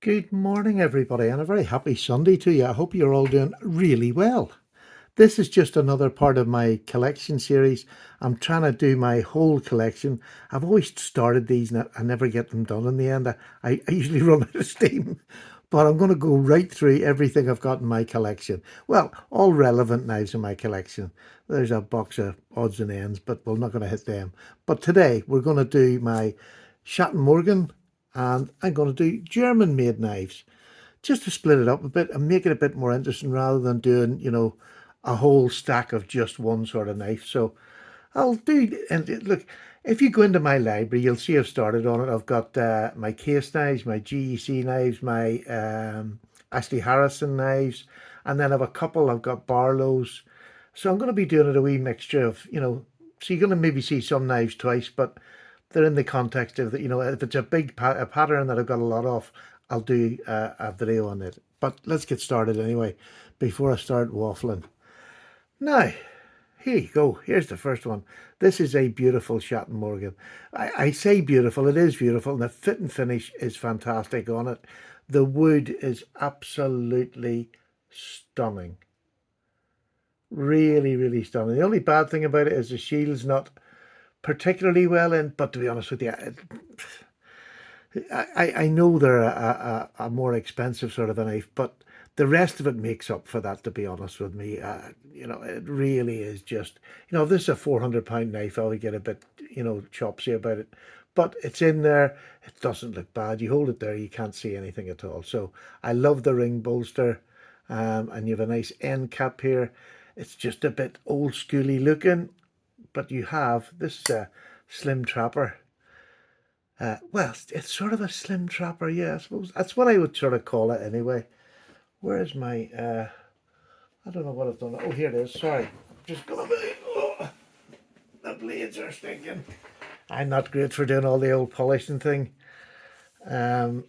Good morning, everybody, and a very happy Sunday to you. I hope you're all doing really well. This is just another part of my collection series. I'm trying to do my whole collection. I've always started these and I never get them done in the end. I usually run out of steam, but I'm going to go right through everything I've got in my collection. Well, all relevant knives in my collection. There's a box of odds and ends, but we're not going to hit them. But today we're going to do my Schatt and Morgan, and I'm going to do German made knives just to split it up a bit and make it a bit more interesting rather than doing, a whole stack of just one sort of knife. So I'll do, and look, if you go into my library, you'll see I've started on it. I've got my case knives, my GEC knives, my Ashley Harrison knives, and then I've a couple, I've got Barlow's. So I'm going to be doing it a wee mixture of, so you're going to maybe see some knives twice, but they're in the context of that, if it's a big a pattern that I've got a lot of, I'll do a video on it. But let's get started anyway, before I start waffling. Now, here you go. Here's the first one. This is a beautiful Schatt and Morgan. I say beautiful, it is beautiful, and the fit and finish is fantastic on it. The wood is absolutely stunning. Really, really stunning. The only bad thing about it is the shield's not particularly well in, but to be honest with you, I know they're a more expensive sort of a knife, but the rest of it makes up for that, to be honest with me. It really is just, if this is a £400 knife, I would get a bit, chopsy about it. But it's in there. It doesn't look bad. You hold it there, you can't see anything at all. So I love the ring bolster, and you have a nice end cap here. It's just a bit old schooly looking, but you have, this is a slim trapper. Well, it's sort of a slim trapper, yeah, I suppose. That's what I would sort of call it anyway. Where is my, I don't know what I've done. Oh, here it is, sorry. I'm just going to, oh, the blades are stinking. I'm not great for doing all the old polishing thing. Um,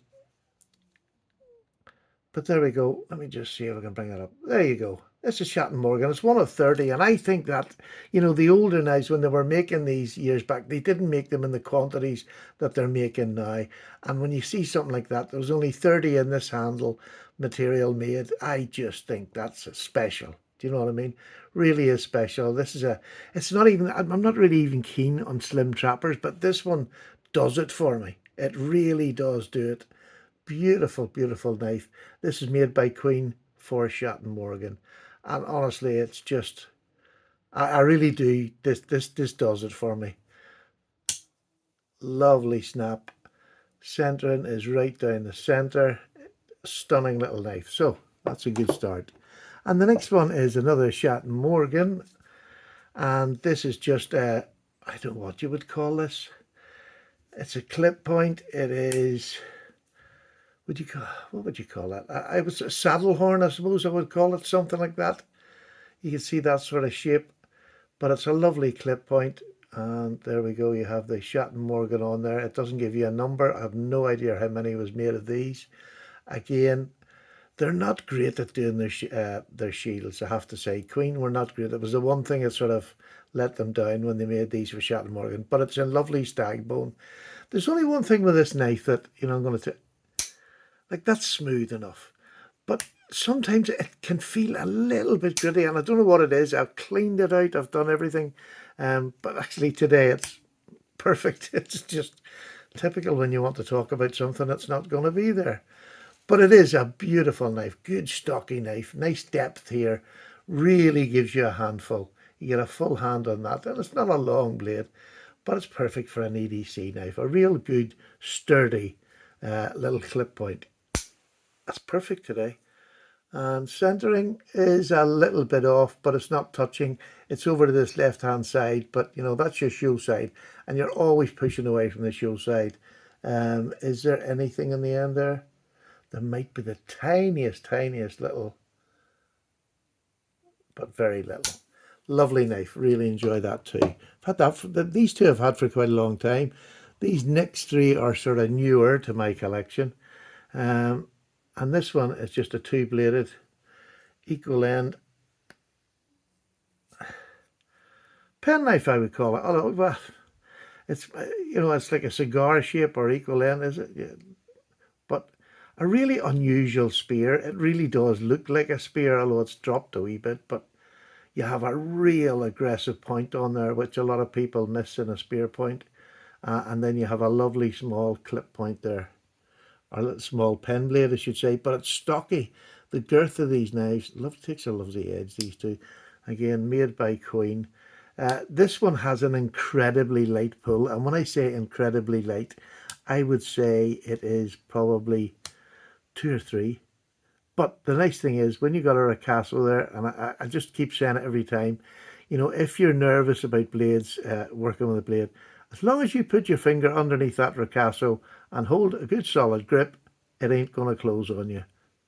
but there we go. Let me just see if I can bring it up. There you go. This is Schatt and Morgan. It's one of 30, and I think that, the older knives, when they were making these years back, they didn't make them in the quantities that they're making now. And when you see something like that, there was only 30 in this handle material made. I just think that's special. Do you know what I mean? Really is special. It's not even, I'm not really even keen on slim trappers, but this one does it for me. It really does do it. Beautiful, beautiful knife. This is made by Queen for Schatt and Morgan. And honestly, it's just, I really do, this does it for me. Lovely snap. Centering is right down the center. Stunning little knife. So that's a good start. And the next one is another Schatt and Morgan. And this is just a, I don't know what you would call this. It's a clip point. It is, what would you call that? I was a saddle horn, I suppose I would call it, something like that. You can see that sort of shape, but it's a lovely clip point. And there we go. You have the Schatt and Morgan on there. It doesn't give you a number. I have no idea how many was made of these. Again, they're not great at doing their shields, I have to say. Queen were not great. It was the one thing that sort of let them down when they made these for Schatt and Morgan. But it's a lovely stag bone. There's only one thing with this knife that, I'm going to, like, that's smooth enough. But sometimes it can feel a little bit gritty, and I don't know what it is. I've cleaned it out. I've done everything. But actually today it's perfect. It's just typical when you want to talk about something that's not going to be there. But it is a beautiful knife. Good stocky knife. Nice depth here. Really gives you a handful. You get a full hand on that. And it's not a long blade, but it's perfect for an EDC knife. A real good, sturdy little clip point. That's perfect today. And centering is a little bit off, but it's not touching. It's over to this left hand side, but that's your shoe side, and you're always pushing away from the shoe side. Is there anything in the end there? There might be the tiniest little, but very little. Lovely knife. Really enjoy that too. I've had that. These two I've had for quite a long time. These next three are sort of newer to my collection. And this one is just a two-bladed equal end penknife, I would call it. Although, well, it's it's like a cigar shape or equal end, is it? Yeah. But A really unusual spear. It really does look like a spear, although it's dropped a wee bit, but you have a real aggressive point on there, which a lot of people miss in a spear point. And then you have a lovely small clip point there, or a little small pen blade, I should say, but it's stocky. The girth of these knives takes a lovely edge, these two. Again, made by Queen. This one has an incredibly light pull, and when I say incredibly light, I would say it is probably 2 or 3. But the nice thing is, when you got a ricasso there, and I just keep saying it every time, you know, if you're nervous about blades, working with a blade, as long as you put your finger underneath that ricasso and hold a good solid grip, it ain't going to close on you.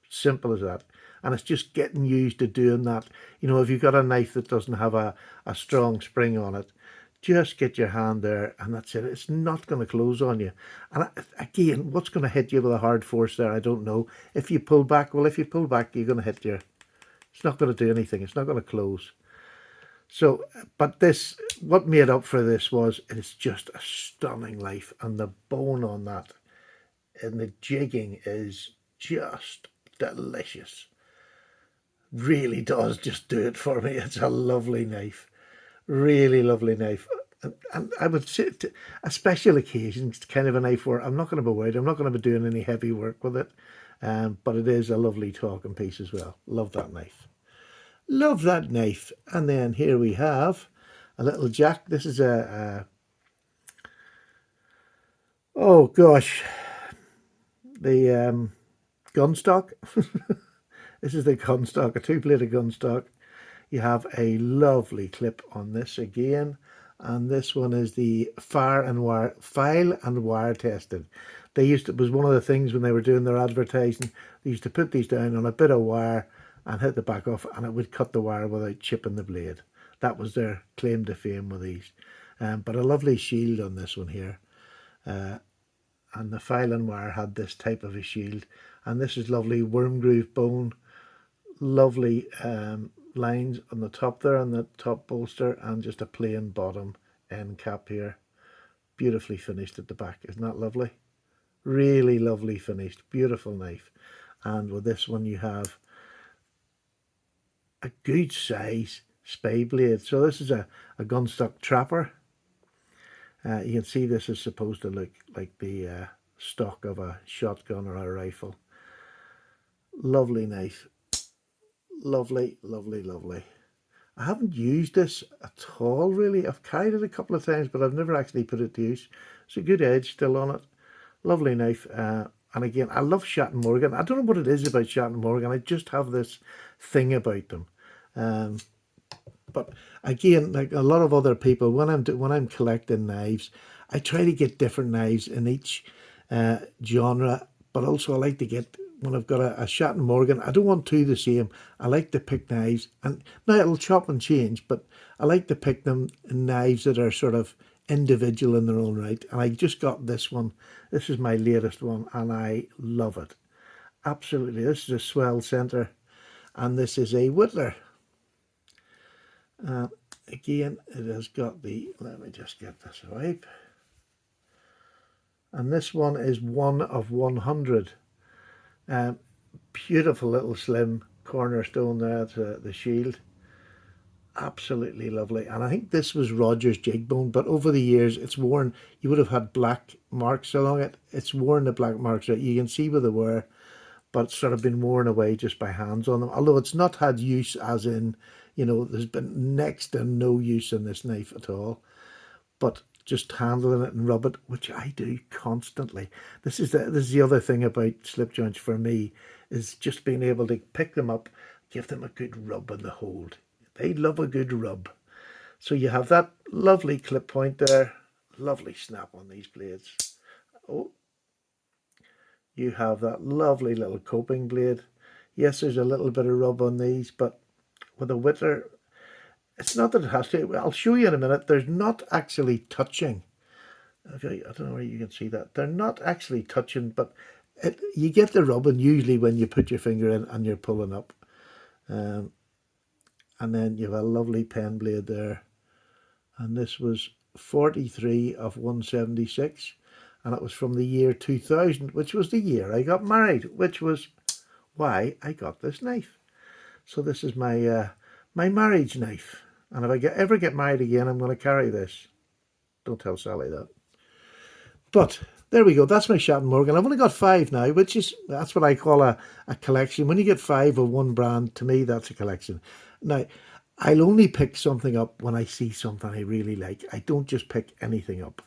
Simple as that. And it's just getting used to doing that. You know, if you've got a knife that doesn't have a strong spring on it, just get your hand there and that's it. It's not going to close on you. And again, what's going to hit you with a hard force there, I don't know. If you pull back, well, if you pull back, you're going to hit your... It's not going to do anything. It's not going to close. So, but this, what made up for this was, it's just a stunning knife, and the bone on that and the jigging is just delicious. Really does just do it for me. It's a lovely knife. Really lovely knife. And I would say, a special occasion, it's kind of a knife where I'm not going to be worried. I'm not going to be doing any heavy work with it. But it is a lovely talking piece as well. Love that knife. Love that knife. And then here we have a little jack. This is oh gosh, the gun stock. This is the gun stock, a 2-bladed gun stock. You have a lovely clip on this again, and this one is the file and wire tested. They used to, it was one of the things when they were doing their advertising, they used to put these down on a bit of wire and hit the back off, and it would cut the wire without chipping the blade. That was their claim to fame with these. But a lovely shield on this one here. And the file and wire had this type of a shield, and this is lovely worm groove bone, lovely lines on the top there, on the top bolster, and just a plain bottom end cap here. Beautifully finished at the back. Isn't that lovely? Really lovely finished. Beautiful knife. And with this one you have a good size spay blade. So this is a gunstock trapper. You can see this is supposed to look like the stock of a shotgun or a rifle. Lovely knife. Lovely, lovely, lovely. I haven't used this at all, really. I've carried it a couple of times, but I've never actually put it to use. It's a good edge still on it. Lovely knife. And again, I love Schatt and Morgan. I don't know what it is about Schatt and Morgan. I just have this thing about them. But again, like a lot of other people, when I'm collecting knives, I try to get different knives in each genre. But also, I like to get, when I've got a Schatt and Morgan, I don't want two the same. I like to pick knives, and now it'll chop and change, but I like to pick them in knives that are sort of individual in their own right. And I just got this one. This is my latest one, and I love it. Absolutely. This is a swell center, and this is a Whittler. Again, it has got the, let me just get this away. And this one is 1 of 100. Beautiful little slim cornerstone there to the shield. Absolutely lovely. And I think this was Roger's jig bone, but over the years it's worn, you would have had black marks along it. It's worn the black marks out. You can see where they were, but it's sort of been worn away just by hands on them. Although it's not had use, as in, you know, there's been next to no use in this knife at all. But just handling it and rub it, which I do constantly. This is the other thing about slip joints for me, is just being able to pick them up, give them a good rub in the hold. They love a good rub. So you have that lovely clip point there, lovely snap on these blades. Oh, you have that lovely little coping blade. Yes, there's a little bit of rub on these, but with a Whittler, it's not that it has to. I'll show you in a minute. There's not actually touching. Okay, I don't know where you can see that. They're not actually touching, but you get the rubbing usually when you put your finger in and you're pulling up. And then you have a lovely pen blade there. And this was 43 of 176. and it was from the year 2000, which was the year I got married, which was why I got this knife. So this is my my marriage knife, and if I ever get married again, I'm going to carry this. Don't tell Sally that. But there we go. That's my Schatt and Morgan. I've only got 5 now, that's what I call a collection. When you get 5 of one brand, to me, that's a collection. Now, I'll only pick something up when I see something I really like. I don't just pick anything up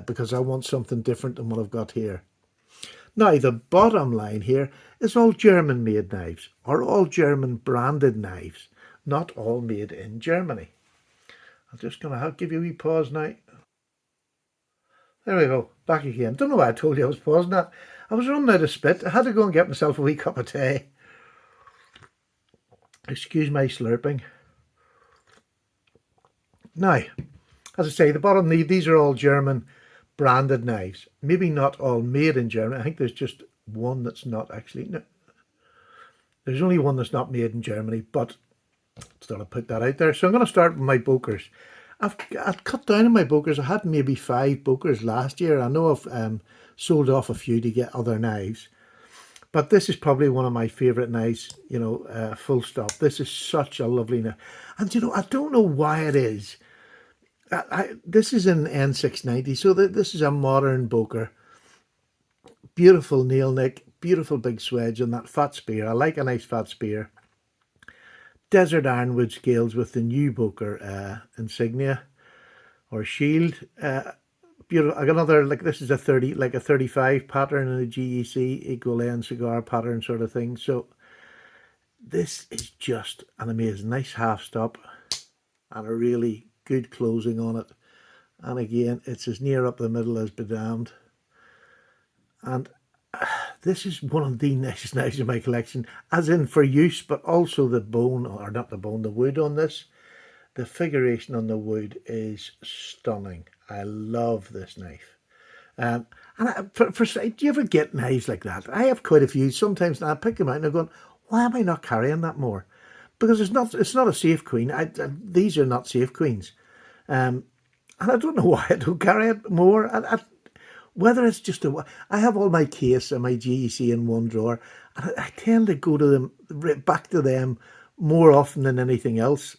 because I want something different than what I've got here. Now, the bottom line here is all German-made knives, or all German-branded knives, not all made in Germany. I'm just going to give you a wee pause now. There we go, back again. Don't know why I told you I was pausing that. I was running out of spit. I had to go and get myself a wee cup of tea. Excuse my slurping. Now, as I say, the bottom, these are all German branded knives. Maybe not all made in Germany. I think there's just one that's not actually. No, there's only one that's not made in Germany, but still I put that out there. So I'm going to start with my Bokers. I've cut down on my Bokers. I had maybe 5 Bokers last year. I know I've sold off a few to get other knives. But this is probably one of my favourite knives, you know, full stop. This is such a lovely knife. And, you know, I don't know why it is. This is an N690, so this is a modern Boker. Beautiful nail nick, beautiful big swedge on that fat spear. I like a nice fat spear. Desert ironwood scales with the new Boker insignia or shield. Beautiful. I got another, like this is a 35 pattern in a GEC equal end cigar pattern sort of thing. So this is just an amazing, nice half stop and a really good closing on it. And again, it's as near up the middle as be damned. And this is one of the nicest knives in my collection, as in for use, but also the bone, or not the bone, the wood on this. The figuration on the wood is stunning. I love this knife. Do you ever get knives like that? I have quite a few. Sometimes I pick them out and I'm going, why am I not carrying that more? Because it's not a safe queen. These are not safe queens. And I don't know why I don't carry it more. Whether it's just I have all my case and my GEC in one drawer, and I tend to go to them, back to them more often than anything else.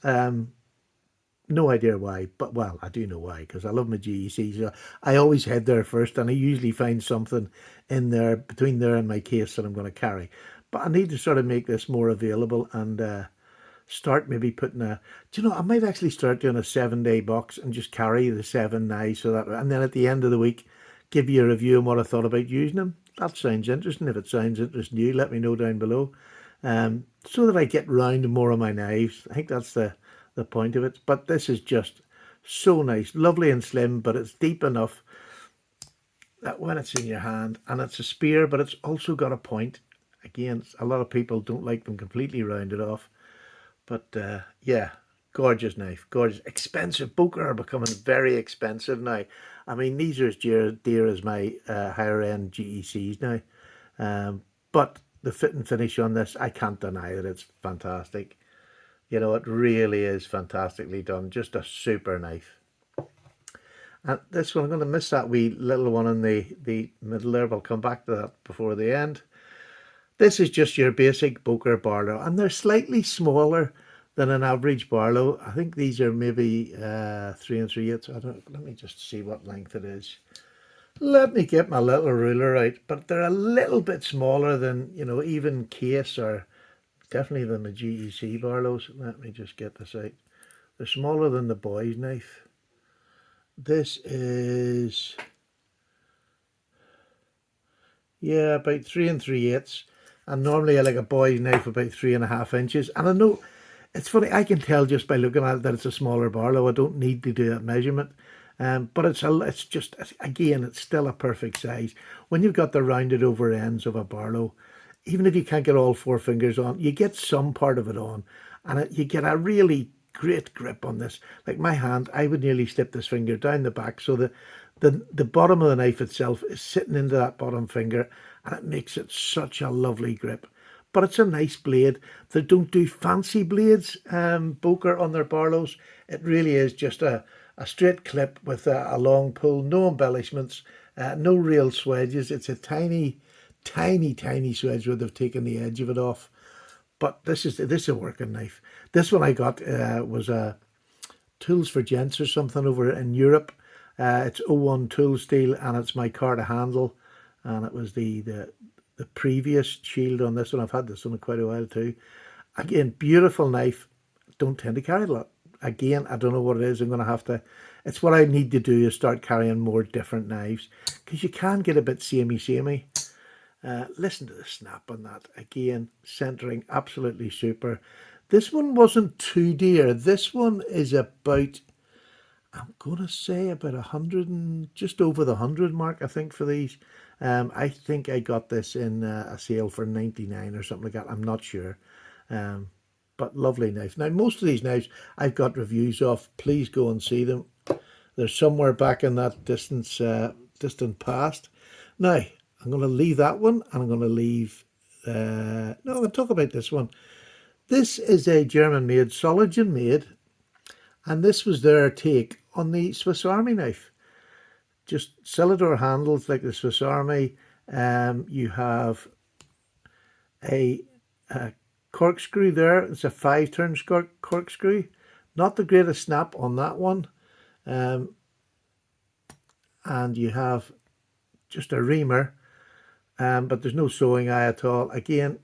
No idea why, but well, I do know why, because I love my GEC. So I always head there first, and I usually find something in there, between there and my case, that I'm going to carry. But I need to sort of make this more available and start maybe putting do you know, I might actually start doing a 7-day box and just carry the 7 knives, so that, and then at the end of the week, give you a review on what I thought about using them. That sounds interesting. If it sounds interesting to you, let me know down below. So that I get round to more of my knives. I think that's the point of it. But this is just so nice. Lovely and slim, but it's deep enough that when it's in your hand, and it's a spear, but it's also got a point. Again, a lot of people don't like them completely rounded off. But yeah, gorgeous knife, gorgeous. Expensive. Boker are becoming very expensive now. I mean, these are as dear as my higher end GECs now. But the fit and finish on this, I can't deny that it's fantastic. You know, it really is fantastically done. Just a super knife. And this one, I'm going to miss that wee little one in the middle there, but I'll come back to that before the end. This is just your basic Boker Barlow, and they're slightly smaller than an average Barlow. I think these are maybe 3 3/8. Let me just see what length it is. Let me get my little ruler out. But they're a little bit smaller than, you know, even case, or definitely than the GEC Barlows. Let me just get this out. They're smaller than the boy's knife. This is, yeah, about 3 3/8. And normally I like a boy's knife about 3.5 inches. And I know, it's funny, I can tell just by looking at it that it's a smaller Barlow. I don't need to do that measurement. But it's just, again, it's still a perfect size. When you've got the rounded over ends of a Barlow, even if you can't get all 4 fingers on, you get some part of it on. And you get a really great grip on this. Like my hand, I would nearly slip this finger down the back, so the bottom of the knife itself is sitting into that bottom finger, and it makes it such a lovely grip. But it's a nice blade. They don't do fancy blades, Boker, on their Barlows. It really is just a straight clip with a long pull, no embellishments. No real swedges. It's a tiny, tiny, tiny swedge where they've taken the edge of it off. But this is a working knife. This one I got was a Tools for Gents or something over in Europe. It's O1 tool steel, and it's my car to handle. And it was the previous shield on this one. I've had this one quite a while too. Again, beautiful knife. Don't tend to carry it a lot. Again, I don't know what it is. I'm going to have to, it's what I need to do is start carrying more different knives, because you can get a bit samey. Listen to the snap on that. Again, centering, absolutely super. This one wasn't too dear. This one is about, I'm going to say about 100 and just over the 100 mark, I think, for these. I think I got this in a sale for 99 or something like that. I'm not sure. But lovely knife. Now, most of these knives I've got reviews of. Please go and see them. They're somewhere back in that distant past. Now, I'm going to leave that one, and I'm going to leave... no, I'm going to talk about this one. This is a German-made, Soligen-made, and this was their take on the Swiss Army knife. Just Celador handles like the Swiss Army. You have a corkscrew there. It's a 5-turn corkscrew. Not the greatest snap on that one. And you have just a reamer, but there's no sewing eye at all. Again,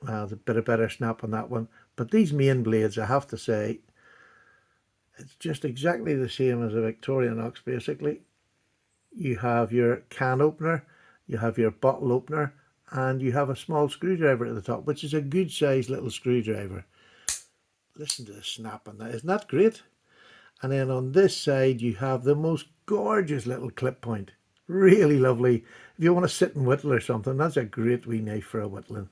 well, there's a bit of better snap on that one. But these main blades, I have to say, it's just exactly the same as a Victorinox, basically. You have your can opener, you have your bottle opener, and you have a small screwdriver at the top, which is a good sized little screwdriver. Listen to the snap on that. Isn't that great? And then on this side, you have the most gorgeous little clip point. Really lovely. If you want to sit and whittle or something, that's a great wee knife for a whittling.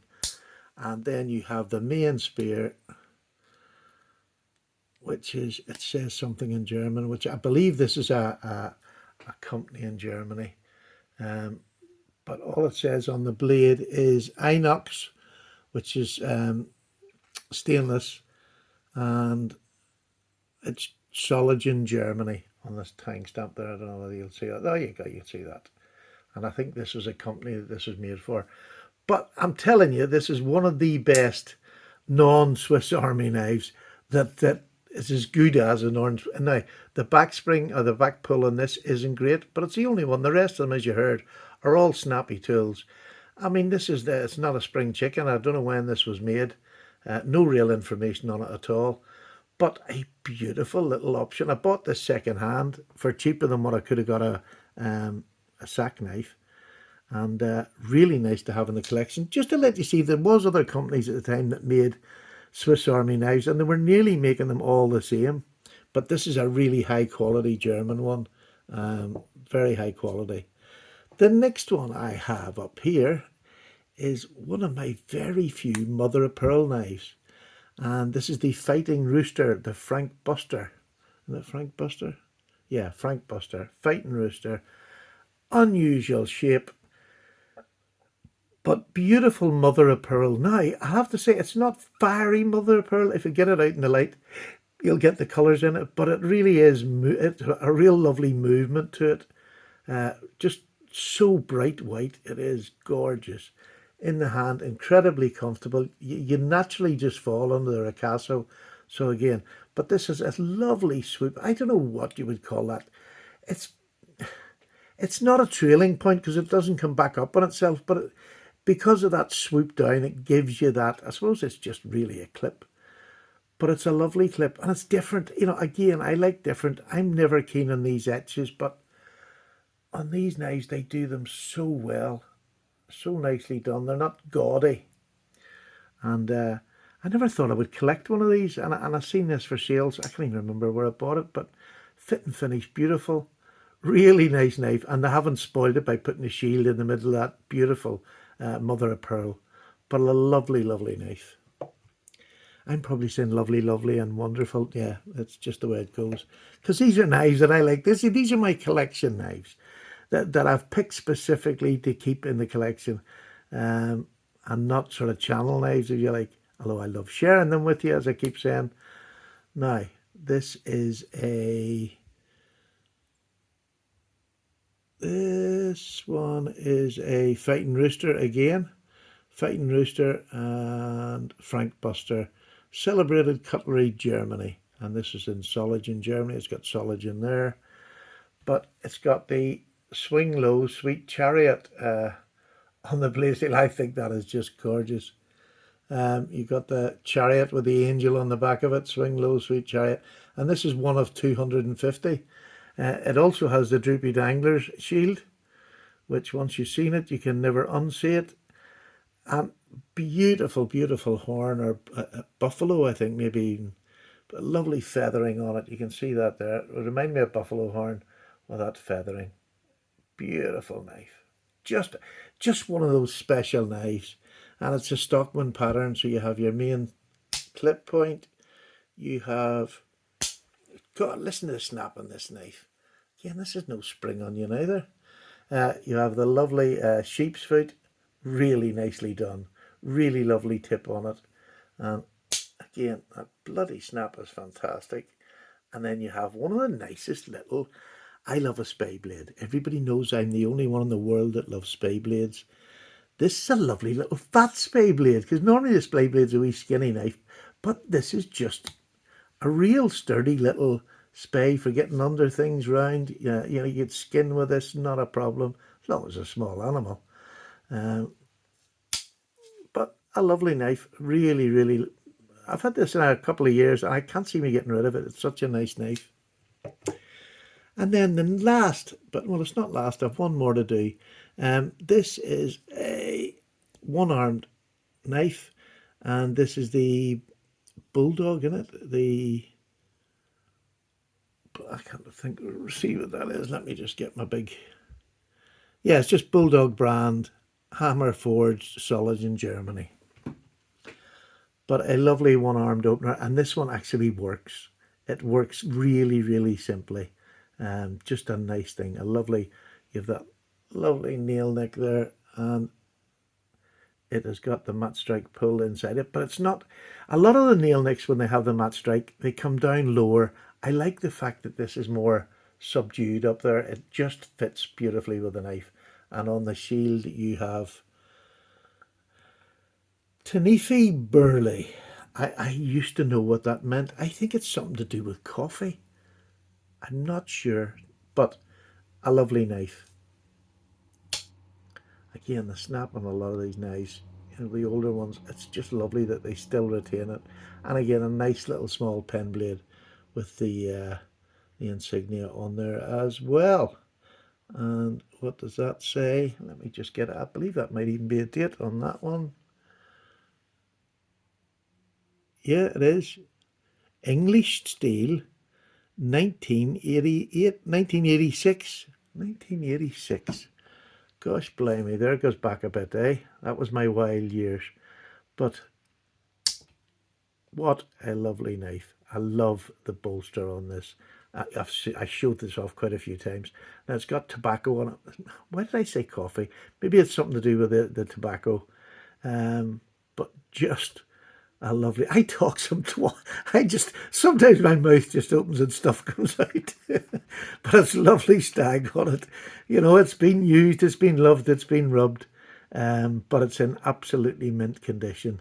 And then you have the main spear, which is, it says something in German, which I believe this is a company in Germany. But all it says on the blade is Inox, which is stainless, and it's Soligen Germany on this tang stamp there. I don't know whether you'll see that. There you go, you'll see that. And I think this was a company that this was made for. But I'm telling you, this is one of the best non-Swiss Army knives that is as good as an orange. Now, the back spring or the back pull on this isn't great, but it's the only one. The rest of them, as you heard, are all snappy tools. I mean, it's not a spring chicken. I don't know when this was made. No real information on it at all. But a beautiful little option. I bought this second hand for cheaper than what I could have got a sack knife. And really nice to have in the collection. Just to let you see, there was other companies at the time that made Swiss Army knives, and they were nearly making them all the same. But this is a really high quality German one. Very high quality. The next one I have up here is one of my very few mother of pearl knives. And this is the Fighting Rooster, the Frank Buster. Is it Frank Buster? Yeah, Frank Buster. Fighting Rooster. Unusual shape, but beautiful mother of pearl. Now, I have to say, it's not fiery mother of pearl. If you get it out in the light, you'll get the colours in it, but it really is it's a real lovely movement to it. Just so bright white. It is gorgeous. In the hand, incredibly comfortable. You naturally just fall under the ricasso. So again, but this is a lovely swoop. I don't know what you would call that. It's not a trailing point because it doesn't come back up on itself, but because of that swoop down, it gives you that. I suppose it's just really a clip, but it's a lovely clip and it's different. You know, again, I like different. I'm never keen on these etches, but on these knives, they do them so well, so nicely done. They're not gaudy. And I never thought I would collect one of these, and I've seen this for sales. I can't even remember where I bought it, but fit and finish, beautiful. Really nice knife, and they haven't spoiled it by putting a shield in the middle of that beautiful mother of pearl. But a lovely, lovely knife. I'm probably saying lovely, lovely and wonderful. Yeah, that's just the way it goes. Because these are knives that I like. These are my collection knives that I've picked specifically to keep in the collection. And not sort of channel knives, if you like. Although I love sharing them with you, as I keep saying. Now, this is This one is a Fighting Rooster again. Fighting Rooster and Frank Buster. Celebrated Cutlery, Germany. And this is in Schatt Germany. It's got Schatt in there. But it's got the Swing Low Sweet Chariot on the blade steel. I think that is just gorgeous. You got the chariot with the angel on the back of it. Swing Low Sweet Chariot. And this is one of 250. It also has the Droopy Dangler's shield, which once you've seen it, you can never unsee it. And beautiful, beautiful horn, or a buffalo, I think, maybe lovely feathering on it. You can see that there. It would remind me of buffalo horn with that feathering. Beautiful knife. Just one of those special knives. And it's a Stockman pattern, so you have your main clip point. You have, God, listen to the snap on this knife. Again, this is no spring onion either. You have the lovely sheep's foot, really nicely done. Really lovely tip on it. And again, that bloody snap is fantastic. And then you have one of the nicest little, I love a spay blade. Everybody knows I'm the only one in the world that loves spay blades. This is a lovely little fat spay blade, because normally the spay blade's a wee skinny knife, but this is just a real sturdy little spay for getting under things round. You know, you get skin with this, not a problem, as long as it's a small animal. But a lovely knife, really, really. I've had this in a couple of years, and I can't see me getting rid of it. It's such a nice knife. And then the last, but well, it's not last, I've one more to do. This is a one-armed knife, and this is the Bulldog in it. I can't think, see what that is. Let me just get my big. Yeah, it's just Bulldog brand, hammer forged, Schatt in Germany. But a lovely one-armed opener, and this one actually works. It works really, really simply. Just a nice thing. A lovely, you have that lovely nail nick there, and it has got the matte strike pull inside it, but it's not. A lot of the nail nicks, when they have the matte strike, they come down lower. I like the fact that this is more subdued up there. It just fits beautifully with the knife. And on the shield you have Tanifi Burley. I used to know what that meant. I think it's something to do with coffee. I'm not sure, but a lovely knife. Again, the snap on a lot of these knives, you know, the older ones, it's just lovely that they still retain it. And again, a nice little small pen blade with the insignia on there as well. And what does that say? Let me just get it. I believe that might even be a date on that one. Yeah, it is. English steel, 1988, 1986. 1986. Gosh blimey, there it goes back a bit, eh? That was my wild years. But what a lovely knife. I love the bolster on this. I showed this off quite a few times. Now it's got tobacco on it. Why did I say coffee? Maybe it's something to do with the tobacco. But just a lovely. I talk some twat. Sometimes my mouth just opens and stuff comes out. But it's a lovely stag on it. You know, it's been used, it's been loved, it's been rubbed. But it's in absolutely mint condition.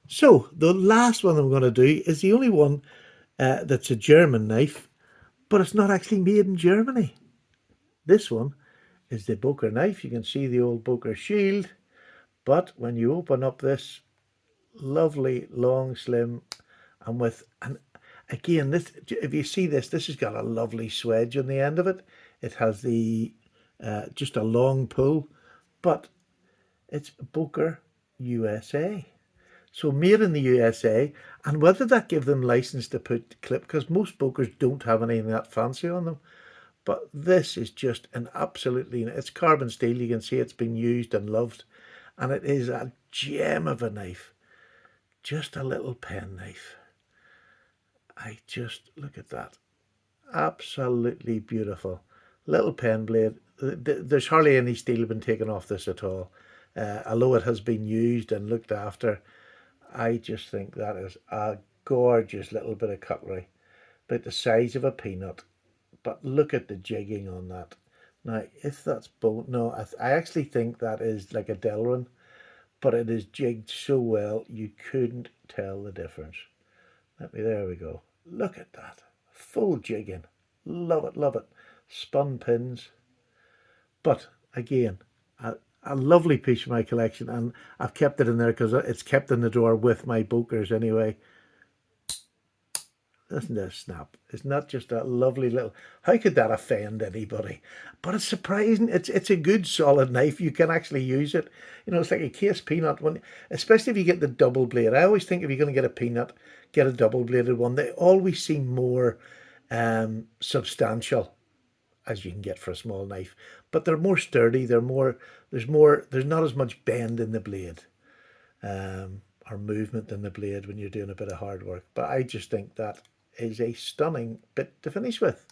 So the last one I'm going to do is the only one that's a German knife, but it's not actually made in Germany. This one is the Boker knife. You can see the old Boker shield, but when you open up this lovely long slim, and with, and again, this, if you see this has got a lovely swedge on the end of it. It has the just a long pull, but it's Boker USA. So made in the USA, and whether that give them license to put clip, because most Bokers don't have anything that fancy on them. But this is just an absolutely, it's carbon steel. You can see it's been used and loved, and it is a gem of a knife. Just a little pen knife. I just, look at that. Absolutely beautiful. Little pen blade. There's hardly any steel been taken off this at all. Although it has been used and looked after, I just think that is a gorgeous little bit of cutlery. About the size of a peanut. But look at the jigging on that. Now, if that's bone, no, I actually think that is like a Delrin, but it is jigged so well you couldn't tell the difference. There we go. Look at that. Full jigging. Love it, love it. Spun pins. But again, a lovely piece of my collection, and I've kept it in there because it's kept in the drawer with my Bokers anyway. Isn't that a snap? It's not just a lovely little. How could that offend anybody? But it's surprising. It's a good solid knife. You can actually use it. You know, it's like a case peanut one, especially if you get the double blade. I always think if you're going to get a peanut, get a double bladed one. They always seem more substantial as you can get for a small knife, but they're more sturdy. They're more. There's more. There's not as much bend in the blade. Or movement in the blade when you're doing a bit of hard work. But I just think that is a stunning bit to finish with.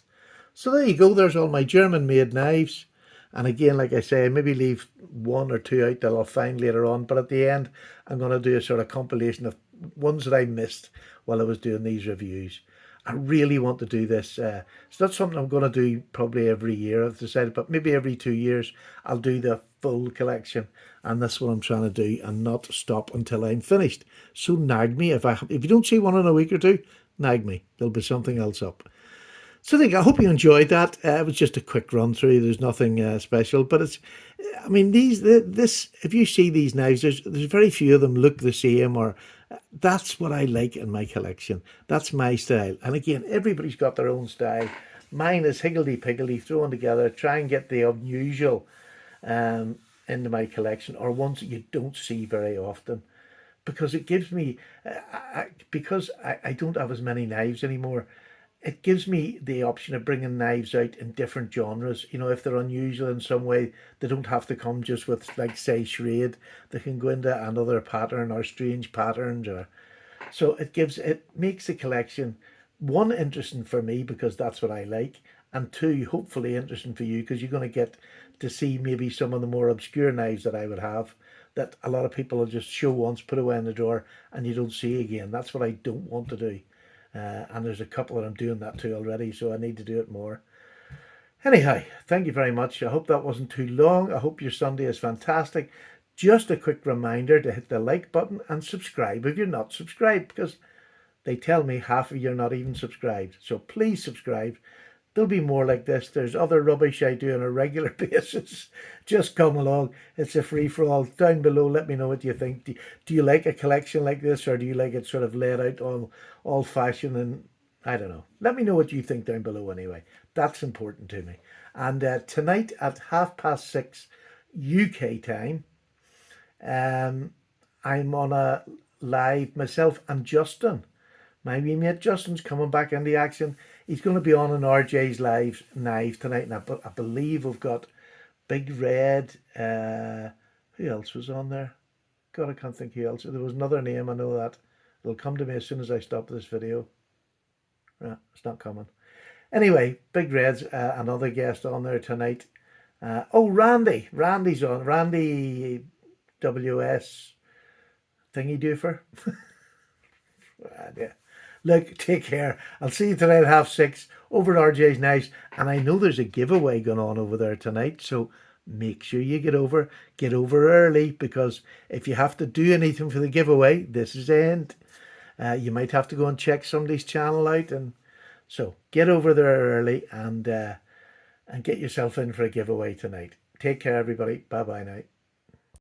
So there you go. There's all my German made knives. And again, like I say, maybe leave one or two out that I'll find later on. But at the end, I'm going to do a sort of compilation of ones that I missed while I was doing these reviews. I really want to do this. It's not something I'm going to do probably every year, I've decided, but maybe every 2 years I'll do the full collection. And that's what I'm trying to do and not stop until I'm finished. So nag me. If you don't see one in a week or two, nag me. There'll be something else up. So I hope you enjoyed that. It was just a quick run through. There's nothing special, but I mean, this. If you see these knives, there's very few of them look the same, or that's what I like in my collection. That's my style. And again, everybody's got their own style. Mine is higgledy-piggledy, thrown together. Try and get the unusual into my collection, or ones that you don't see very often, because it gives me, because I don't have as many knives anymore. It gives me the option of bringing knives out in different genres. You know, if they're unusual in some way, they don't have to come just with, like, say, shred. They can go into another pattern or strange patterns. Or so it makes the collection, one, interesting for me because that's what I like, and two, hopefully interesting for you because you're going to get to see maybe some of the more obscure knives that I would have that a lot of people will just show once, put away in the drawer, and you don't see again. That's what I don't want to do. And there's a couple that I'm doing that to already, so I need to do it more. Anyhow, thank you very much. I hope that wasn't too long. I hope your Sunday is fantastic. Just a quick reminder to hit the like button and subscribe if you're not subscribed, because they tell me half of you are not even subscribed. So please subscribe. There'll be more like this. There's other rubbish I do on a regular basis. Just come along. It's a free-for-all. Down below, let me know what you think. Do you like a collection like this, or do you like it sort of laid out all old-fashioned? And I don't know. Let me know what you think down below anyway. That's important to me. And tonight at 6:30 UK time, I'm on a live, myself and Justin. My wee mate Justin's coming back in the action. He's going to be on an RJ's live knife tonight, and I believe we've got Big Red. Who else was on there? God, I can't think who else. There was another name, I know that. It'll come to me as soon as I stop this video. It's not coming. Anyway, Big Red's another guest on there tonight. Randy. Randy's on. Randy WS thingy doofer. Yeah. Look, take care. I'll see you tonight at 6:30 over at RJ's Knives. And I know there's a giveaway going on over there tonight. So make sure you get over early, because if you have to do anything for the giveaway, this is the end. You might have to go and check somebody's channel out. And so get over there early and get yourself in for a giveaway tonight. Take care, everybody. Bye-bye now.